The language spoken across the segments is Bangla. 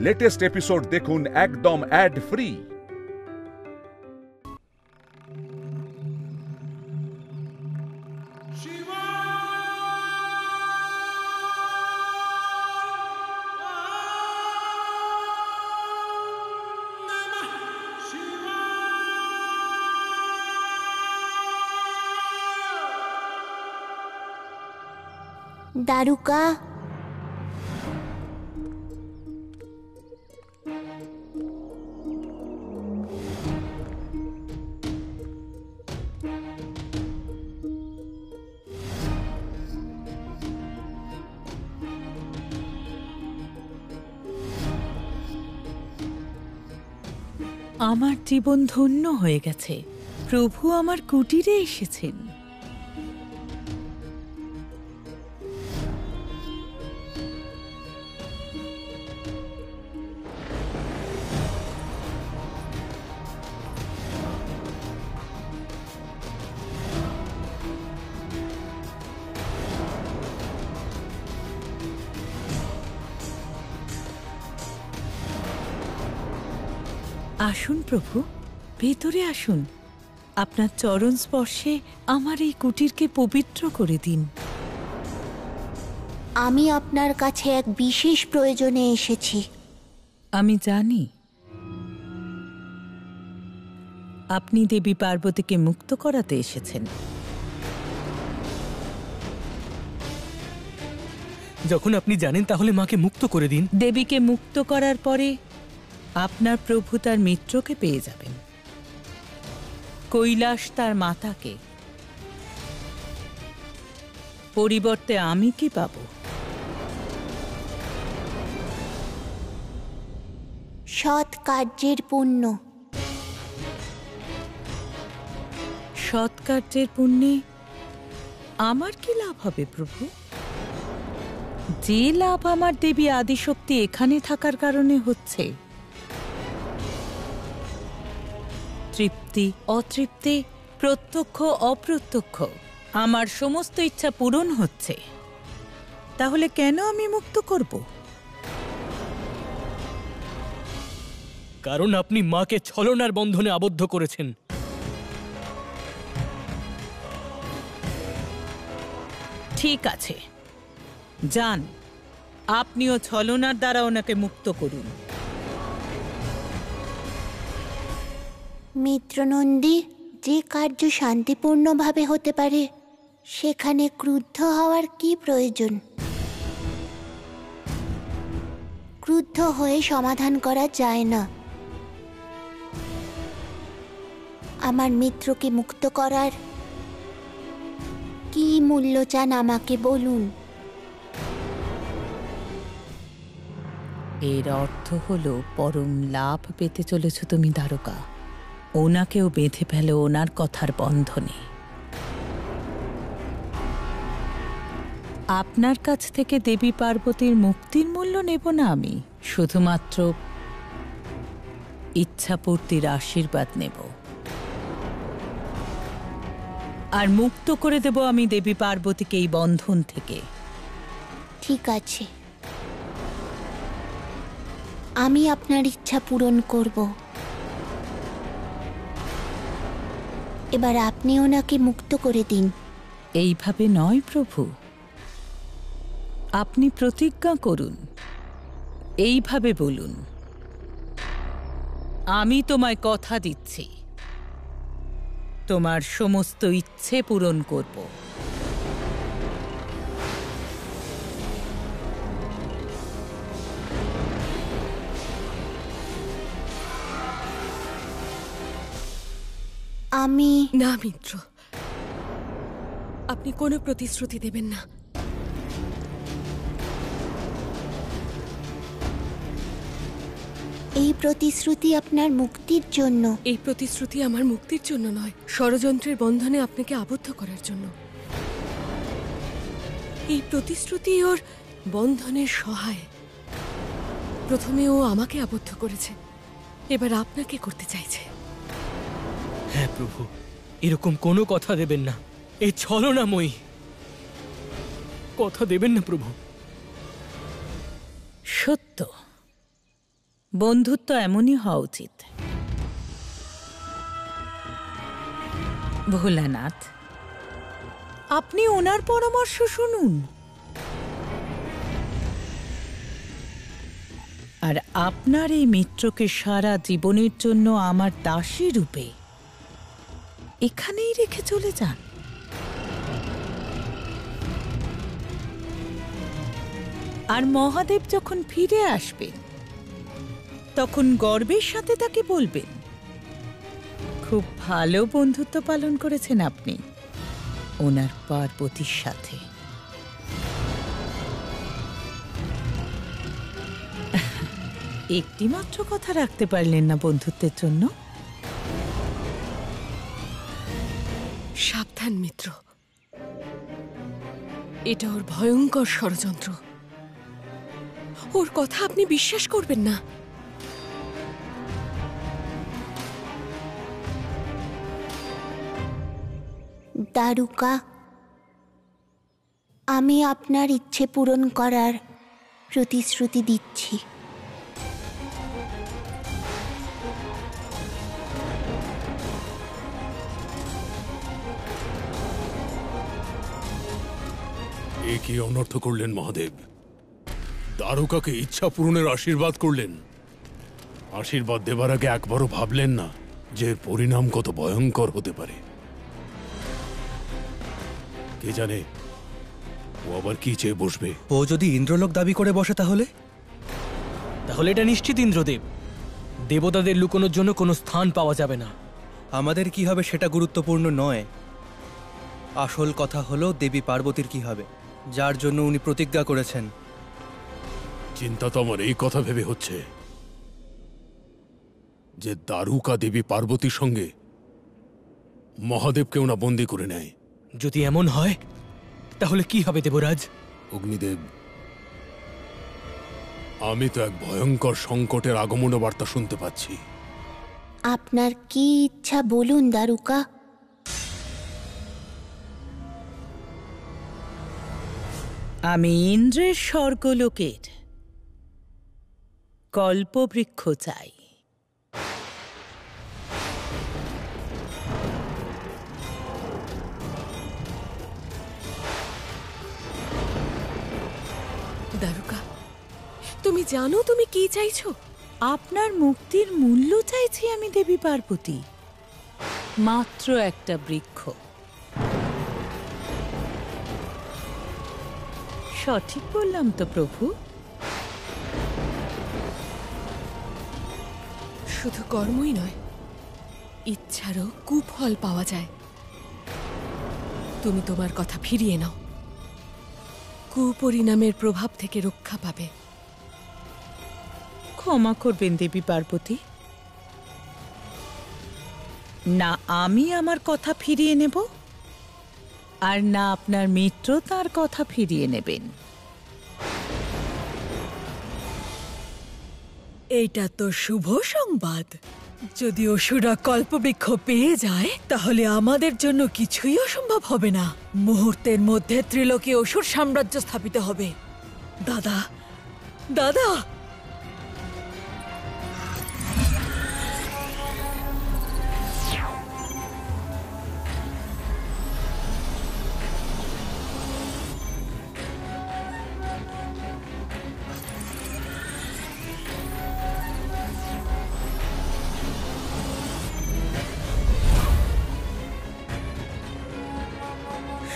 লেটেস্ট এপিসোড দেখুন একদম অ্যাড ফ্রি। দারুকা, আমার জীবন ধন্য হয়ে গেছে। প্রভু আমার কুটিরে এসেছেন। আসুন প্রভু, ভেতরে আসুন। আপনার চরণ স্পর্শে আমার এই কুটিরকে পবিত্র করে দিন। আমি আপনার কাছে এক বিশেষ প্রয়োজনে এসেছি। আমি জানি আপনি দেবী পার্বতীকে মুক্ত করাতে এসেছেন। যখন আপনি জানেন তাহলে মাকে মুক্ত করে দিন। দেবীকে মুক্ত করার পরে আপনার প্রভু তার মিত্রকে পেয়ে যাবেন, কৈলাস তার মাতাকে। পরিবর্তে আমি কি পাব? সৎ কার্যের পুণ্য। সৎ কার্যের পুণ্যে আমার কি লাভ হবে প্রভু? যে লাভ আমার দেবী আদিশক্তি এখানে থাকার কারণে হচ্ছে। তৃপ্তি, অতৃপ্তি, প্রত্যক্ষ অপ্রত্যক্ষ আমার সমস্ত ইচ্ছা পূরণ হচ্ছে। তাহলে কেন আমি মুক্ত করব? কারণ আপনি মাকে ছলনার বন্ধনে আবদ্ধ করেছেন। ঠিক আছে, যান, আপনিও ছলনার দ্বারা ওনাকে মুক্ত করুন। মিত্রনন্দী, যে কার্য শান্তিপূর্ণভাবে হতে পারে সেখানে ক্রুদ্ধ হওয়ার কি প্রয়োজন? ক্রুদ্ধ হয়ে সমাধান করা যায় না। আমার মিত্রকে মুক্ত করার কি মূল্য চান আমাকে বলুন। এর অর্থ হলো পরম লাভ পেতে চলেছ তুমি দ্বারকা। ওনাকেও বেঁধে ফেলো ওনার কথার বন্ধনে। আপনার কাছ থেকে দেবী পার্বতীর মুক্তির মূল্য নেব না আমি, শুধুমাত্র ইচ্ছাপূর্তির আশীর্বাদ নেব। আর মুক্ত করে দেব আমি দেবী পার্বতীকে এই বন্ধন থেকে। ঠিক আছে, আমি আপনার ইচ্ছা পূরণ করব। এবার আপনি ওনাকে মুক্ত করে দিন। এইভাবে নয় প্রভু, আপনি প্রতিজ্ঞা করুন। এইভাবে বলুন, আমি তোমায় কথা দিচ্ছি তোমার সমস্ত ইচ্ছে পূরণ করব। আমি না মিত্র, আপনি কোনো প্রতিশ্রুতি দেবেন না। এই প্রতিশ্রুতি আপনার মুক্তির জন্য। এই প্রতিশ্রুতি আমার মুক্তির জন্য নয়, ষড়যন্ত্রের বন্ধনে আপনাকে আবদ্ধ করার জন্য। এই প্রতিশ্রুতি ওর বন্ধনের সহায়। প্রথমে ও আমাকে আবদ্ধ করেছে, এবার আপনাকে করতে চাইছে। হ্যাঁ প্রভু, এরকম কোনো কথা দেবেন না। এই ছলনাময়ী কথা দেবেন না প্রভু। সত্য, বন্ধুত্ব এমনই হওয়া উচিত। ভোলানাথ, আপনি ওনার পরামর্শ শুনুন, আর আপনার এই মিত্রকে সারা জীবনের জন্য আমার দাসী রূপে এখানেই রেখে চলে যান। আর মহাদেব যখন ফিরে আসবেন তখন গর্বের সাথে তাকে বলবেন, খুব ভালো বন্ধুত্ব পালন করেছেন আপনি ওনার পার্বতীর সাথে। একটি মাত্র কথা রাখতে পারলেন না বন্ধুত্বের জন্য? সাবধান মিত্র, এটা ওর ভয়ঙ্কর ষড়যন্ত্র। ওর কথা আপনি বিশ্বাস করবেন না। দারুকা, আমি আপনার ইচ্ছে পূরণ করার প্রতিশ্রুতি দিচ্ছি। এ কি অনর্থ করলেন মহাদেব? দারুকাকে ইচ্ছা পূরণের আশীর্বাদ করলেন। আশীর্বাদ দেবার আগে একবারও ভাবলেন না যে এর পরিণাম কত ভয়ঙ্কর হতে পারে? কে জানে ও আবার কি চেয়ে বসবে। ও যদি ইন্দ্রলোক দাবি করে বসে তাহলে? তাহলে এটা নিশ্চিত ইন্দ্রদেব, দেবতাদের লুকোনোর জন্য কোনো স্থান পাওয়া যাবে না। আমাদের কি হবে সেটা গুরুত্বপূর্ণ নয়। আসল কথা হলো দেবী পার্বতীর কি হবে, যার জন্য উনি প্রতিজ্ঞা করেছেন। চিন্তা তো আমার এই কথা ভেবে হচ্ছে যে দারুকা দেবী পার্বতীর সঙ্গে মহাদেবকেও না বন্দী করে নেয়। যদি এমন হয় তাহলে কি হবে দেবরাজ? অগ্নিদেব, আমি তো এক ভয়ঙ্কর সংকটের আগমন বার্তা শুনতে পাচ্ছি। আপনার কি ইচ্ছা বলুন দারুকা। আমি ইন্দ্রের স্বর্গলোকের কল্পবৃক্ষ চাই। দারুকা, তুমি জানো তুমি কি চাইছো? আপনার মুক্তির মূল্য চাইছি আমি দেবী পার্বতী, মাত্র একটা বৃক্ষ। সঠিক বললাম তো প্রভু? শুধু কর্মই নয়, ইচ্ছারও কুফল পাওয়া যায়। তুমি তোমার কথা ফিরিয়ে নাও, কুপরিণামের প্রভাব থেকে রক্ষা পাবে। ক্ষমা করবেন দেবী পার্বতী, না আমি আমার কথা ফিরিয়ে নেব, আর না আপনার মিত্র তার কথা ফিরিয়ে নেবেন। এইটা তো শুভ সংবাদ। যদি অসুরা কল্পবৃক্ষ পেয়ে যায় তাহলে আমাদের জন্য কিছুই অসম্ভব হবে না। মুহূর্তের মধ্যে ত্রিলোকে অসুর সাম্রাজ্য স্থাপিত হবে। দাদা, দাদা,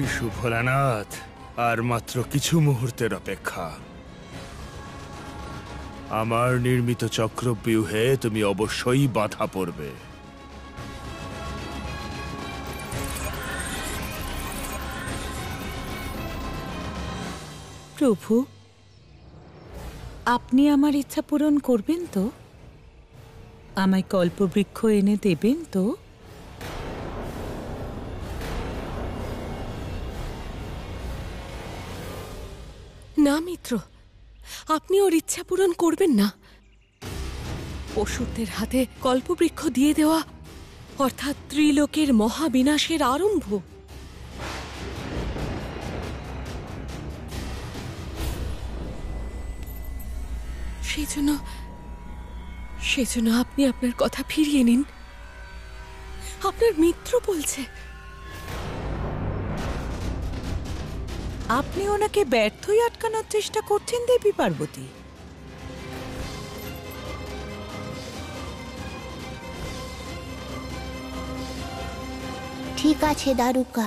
শিশু ভোলানাথ, আর মাত্র কিছু মুহূর্তের অপেক্ষা। আমার নির্মিত চক্রব্যূহে তুমি অবশ্যই বাধা পড়বে। প্রভু, আপনি আমার ইচ্ছা পূরণ করবেন তো? আমায় কল্পবৃক্ষ এনে দেবেন তো? না মিত্র, আপনি ওর ইচ্ছা পূরণ করবেন না। অসুরদের হাতে কল্পবৃক্ষ দিয়ে দেওয়া অর্থাৎ ত্রিলোকের মহাবিনাশের আরম্ভ। সেই জন্য সেজন্য আপনি আপনার কথা ফিরিয়ে নিন। আপনার মিত্র বলছে। আপনি ওনাকে ব্যর্থই আটকানোর চেষ্টা করছেন দেবী পার্বতী। ঠিক আছে দারুকা,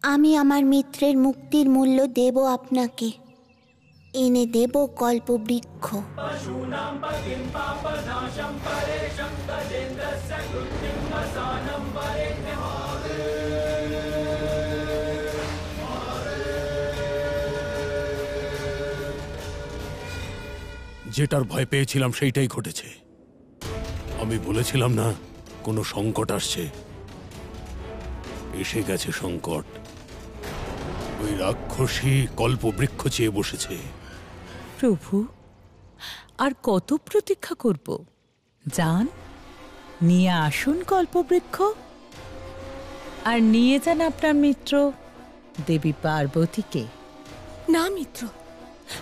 আমি আমার মিত্রের মুক্তির মূল্য দেব আপনাকে, এনে দেব কল্পবৃক্ষ। যেটার ভয় পেয়েছিলাম সেইটাই ঘটেছে। আমি বলেছিলাম না কোনো সংকট আসছে, এসে গেছে সংকট। ওই রাক্ষসী কল্পবৃক্ষ চেয়ে বসেছে। প্রভু, আর কত প্রতীক্ষা করব? যান, নিয়ে আসুন কল্পবৃক্ষ, আর নিয়ে যান আপনার মিত্র দেবী পার্বতীকে। না মিত্র,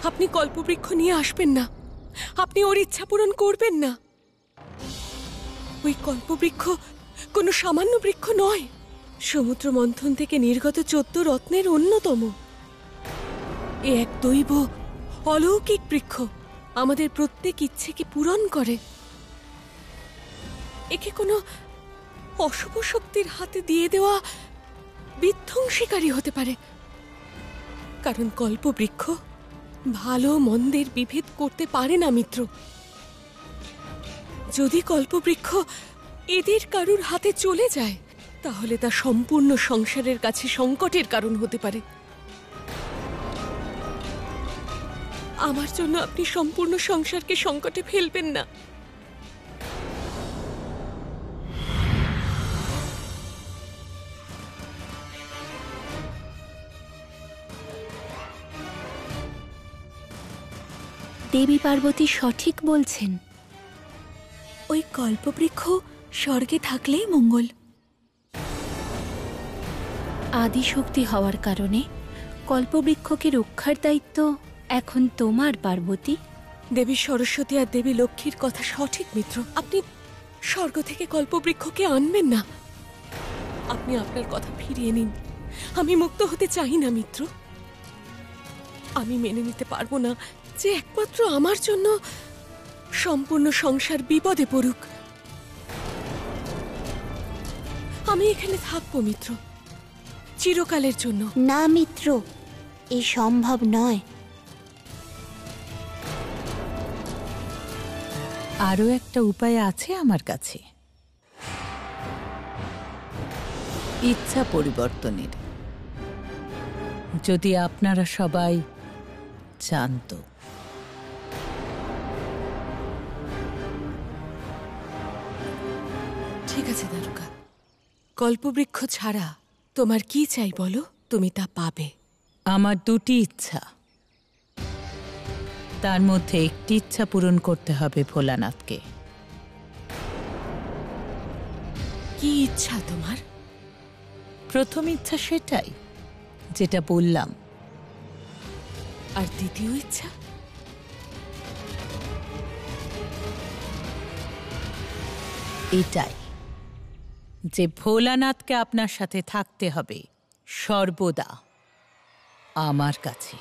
আপনি কল্পবৃক্ষ নিয়ে আসবেন না। আপনি ওর ইচ্ছা পূরণ করবেন না। ওই কল্পবৃক্ষ কোনো সামান্য বৃক্ষ নয়, সমুদ্র মন্থন থেকে নির্গত 14 রত্নের অন্যতম। এ এক দৈব অলৌকিক বৃক্ষ, আমাদের প্রত্যেক ইচ্ছেকে পূরণ করে। একে কোনো অশুভ শক্তির হাতে দিয়ে দেওয়া বিধ্বংসীকারী হতে পারে, কারণ কল্পবৃক্ষ ভালো মন্দের বিভেদ করতে পারে না মিত্র। যদি কল্পবৃক্ষ এদের কারুর হাতে চলে যায়, তাহলে তা সম্পূর্ণ সংসারের কাছে সংকটের কারণ হতে পারে। আমার জন্য আপনি সম্পূর্ণ সংসারকে সংকটে ফেলবেন না। দেবী পার্বতী সঠিক বলছেন। ওই কল্পবৃক্ষ স্বর্গে থাকলেই মঙ্গল। আদিশক্তি হওয়ার কারণে কল্পবৃক্ষকে রক্ষার দায়িত্ব এখন তোমার, পার্বতী। দেবী সরস্বতী আর দেবী লক্ষ্মীর কথা সঠিক মিত্র। আপনি স্বর্গ থেকে কল্পবৃক্ষকে আনবেন না। আপনি আপনার কথা ফিরিয়ে নিন। আমি মুক্ত হতে চাই না মিত্র। আমি মেনে নিতে পারবো না যে একমাত্র আমার জন্য সম্পূর্ণ সংসার বিপদে পড়ুক। আমি এখানে থাকবো মিত্র, চিরকালের জন্য। না মিত্র, এ সম্ভব নয়। আরও একটা উপায় আছে আমার কাছে, ইচ্ছা পরিবর্তনের। যদি আপনারা সবাই জানত। ঠিক আছে দারুকা, কল্পবৃক্ষ ছাড়া তোমার কি চাই বলো, তুমি তা পাবে। আমার দুটি ইচ্ছা, তার মধ্যে একটি ইচ্ছা পূরণ করতে হবে ভোলানাথকে। কি ইচ্ছা তোমার? প্রথম ইচ্ছা সেটাই যেটা বললাম। আর দ্বিতীয় ইচ্ছা? এটাই যে ভোলানাথকে আপনার সাথে থাকতে হবে সর্বদা আমার কাছে।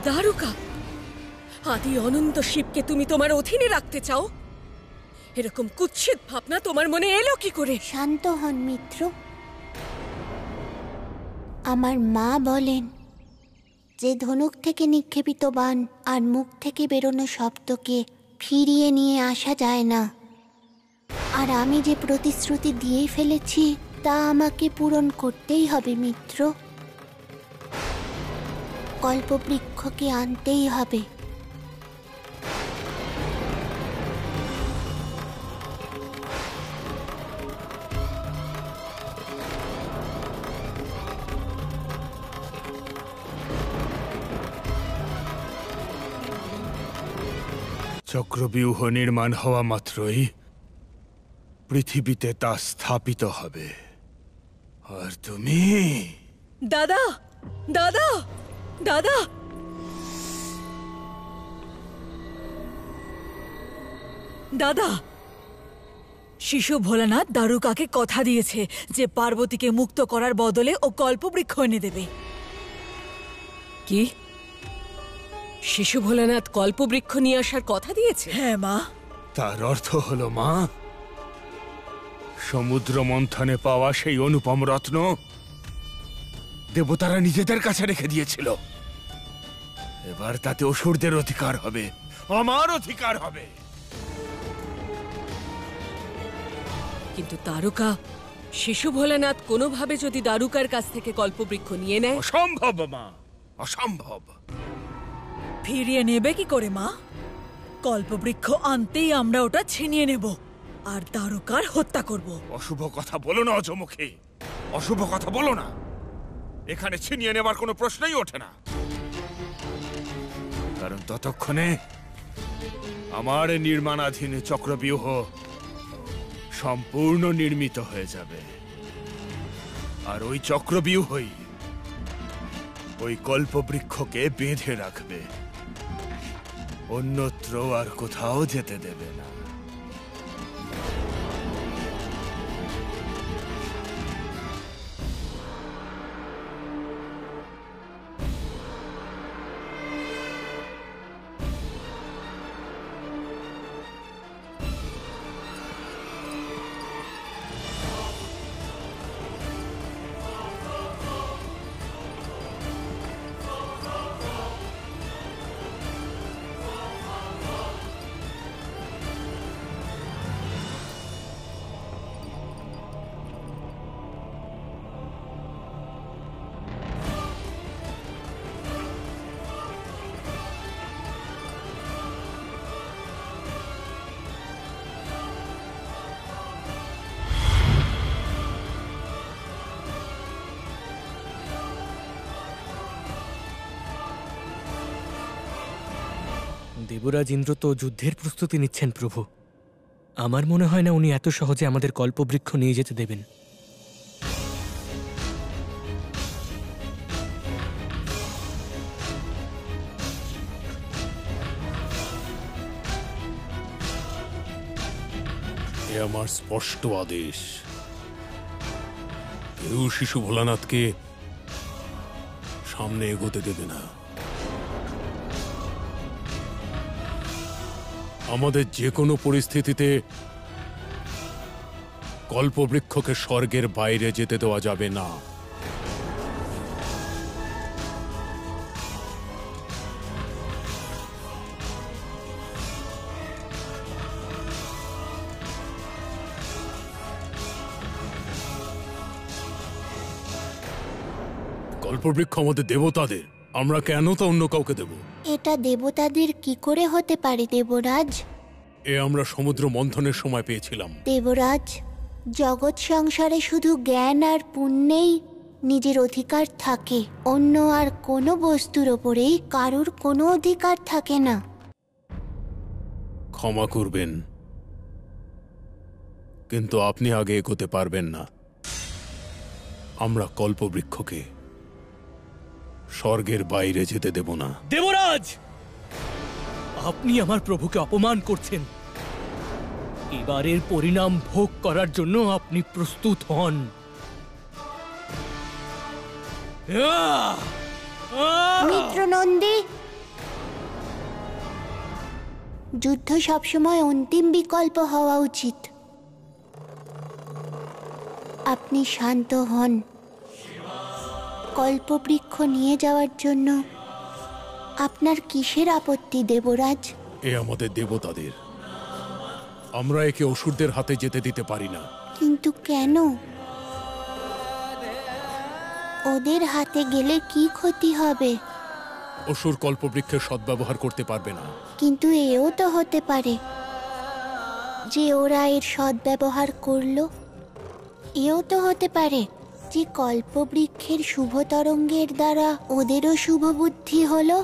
দারুকা, আদি অনন্ত শিবকে তুমি তোমার অধীনে রাখতে চাও? এরকম কুৎসিত ভাবনা তোমার মনে এলো কি করে? শান্ত হন মিত্র। আমার মা বলেন যে ধনুক থেকে নিক্ষেপিত বাণ আর মুখ থেকে বেরোনো শব্দকে ফিরিয়ে নিয়ে আসা যায় না। আর আমি যে প্রতিশ্রুতি দিয়ে ফেলেছি তা আমাকে পূরণ করতেই হবে মিত্র। কল্পবৃক্ষকে আনতেই হবে। চক্রব্যূহ নির্মাণ হওয়া মাত্রই পৃথিবীতে তা স্থাপিত হবে। আর তুমি দাদা দাদা দাদা দাদা, শিশু ভোলানাথ দারুকাকে কথা দিয়েছে যে পার্বতীকে মুক্ত করার বদলে ও কল্পবৃক্ষ এনে দেবে। কি শিশু ভোলানাথ কল্পবৃক্ষ নিয়ে আসার কথা দিয়েছে? হ্যাঁ মা। তার অর্থ হলো মা, সমুদ্র মন্থনে পাওয়া সেই অনুপম রত্ন দেবতারা নিজেদের কাছে রেখে দিয়েছিল। এবার তাতে অসুরদের অধিকার হবে, আমার অধিকার হবে। কিন্তু দারুকা, শিশু ভোলানাথ কোনোভাবে যদি দারুকার কাছ থেকে কল্পবৃক্ষ নিয়ে নেয়? অসম্ভব মা, অসম্ভব। ফিরিয়ে নেবে কি করে মা? কল্পবৃক্ষ আনতেই আমরা ওটা ছিনিয়ে নেব আর দারুকার হত্যা করব। অশুভ কথা বলো না অজমুখী, অশুভ কথা বলো না। এখানে ছিনিয়ে নেবার কোনো প্রশ্নই ওঠে না, কারণ ততক্ষণে আমার নির্মাণাধীন চক্রব্যূহ সম্পূর্ণ নির্মিত হয়ে যাবে। আর ওই চক্রব্যূহই ওই কল্পবৃক্ষকে বেঁধে রাখবে, অন্যত্র আর কোথাও যেতে দেবে না। দেবরাজ ইন্দ্র তো যুদ্ধের প্রস্তুতি নিচ্ছেন প্রভু। আমার মনে হয় না উনি এত সহজে আমাদের কল্পবৃক্ষ নিয়ে যেতে দেবেন। এ আমার স্পষ্ট আদেশ, কেউ শিশু ভোলানাথকে সামনে এগোতে দেবে না। আমাদের যে কোনো পরিস্থিতিতে কল্পবৃক্ষকে স্বর্গের বাইরে যেতে দেওয়া যাবে না। কল্পবৃক্ষ আমাদের দেবতাদের, আমরা কেন তা অন্য কাউকে দেব? এটা দেবতাদের কি করে হতে পারে দেবরাজ? এ আমরা সমুদ্র মন্থনের সময় পেয়েছিলাম। দেবরাজ, জগৎ সংসারে শুধু জ্ঞান আর পুণ্যেই নিজের অধিকার থাকে, অন্য আর কোনো বস্তুর ওপরেই কারুর কোনো অধিকার থাকে না। ক্ষমা করবেন, কিন্তু আপনি আগে এগোতে পারবেন না। আমরা কল্পবৃক্ষকে স্বর্গের বাইরে যেতে দেব না। দেবরাজ, আপনি আমার প্রভুকে অপমান করছেন। এবারের পরিণাম ভোগ করার জন্য আপনি প্রস্তুত হন। মিত্রনন্দী, যুদ্ধ সবসময় অন্তিম বিকল্প হওয়া উচিত। আপনি শান্ত হন। কল্পবৃক্ষ নিয়ে যাওয়ার জন্য আপনার কিসের আপত্তি দেবরাজ? এ আমাদের দেবতাদের, আমরা একে অসুরদের হাতে যেতে দিতে পারি না। কিন্তু কেন? ওদের হাতে গেলে কি ক্ষতি হবে? অসুর কল্পবৃক্ষের সদ্ব্যবহার করতে পারবে না। কিন্তু এও তো হতে পারে যে ওরা এর সদ্ব্যবহার করলো। এও তো হতে পারে যে কল্পবৃক্ষের শুভ তরঙ্গের দ্বারা ওদেরও শুভ বুদ্ধি হলো।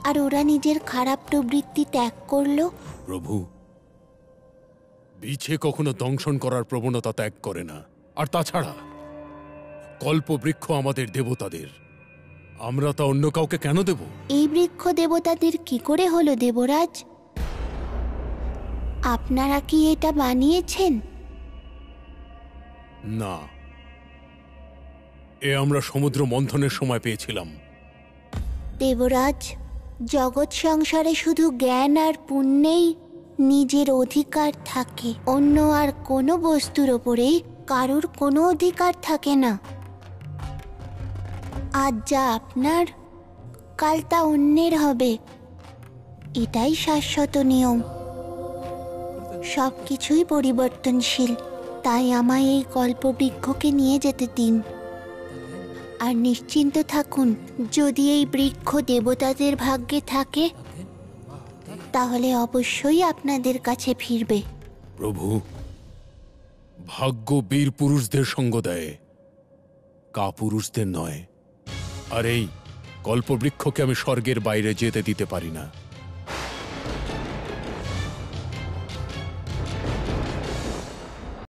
আর ওরা নিজের খারাপ প্রবৃত্তি ত্যাগ করলো। প্রভু, বিছে কখনো দংশন করার প্রবণতা ত্যাগ করে না। আর তাছাড়া কল্পবৃক্ষ আমাদের দেবতাদের, আমরা তা অন্য কাউকে কেন দেব? এই বৃক্ষ দেবতাদের কি করে হলো দেবরাজ? আপনারা কি এটা বানিয়েছেন? না, এ আমরা সমুদ্র মন্থনের সময় পেয়েছিলাম। দেবরাজ, জগৎ সংসারে শুধু জ্ঞান আর পুণ্যেই নিজের অধিকার থাকে, অন্য আর কোনো বস্তুর ওপরেই কারোর কোনো অধিকার থাকে না। আজ যা আপনার, কাল তা অন্যের হবে, এটাই শাশ্বত নিয়ম। সবকিছুই পরিবর্তনশীল, তাই আমায় এই কল্পবৃক্ষকে নিয়ে যেতে দিন। আর নিশ্চিন্ত থাকুন, যদি এই বৃক্ষ দেবতাদের ভাগ্যে থাকে তাহলে অবশ্যই আপনাদের কাছে ফিরবে। প্রভু, ভাগ্য বীর পুরুষদের সঙ্গ দেয়, কাপুরুষদের নয়। আর এই কল্পবৃক্ষকে আমি স্বর্গের বাইরে যেতে দিতে পারি না।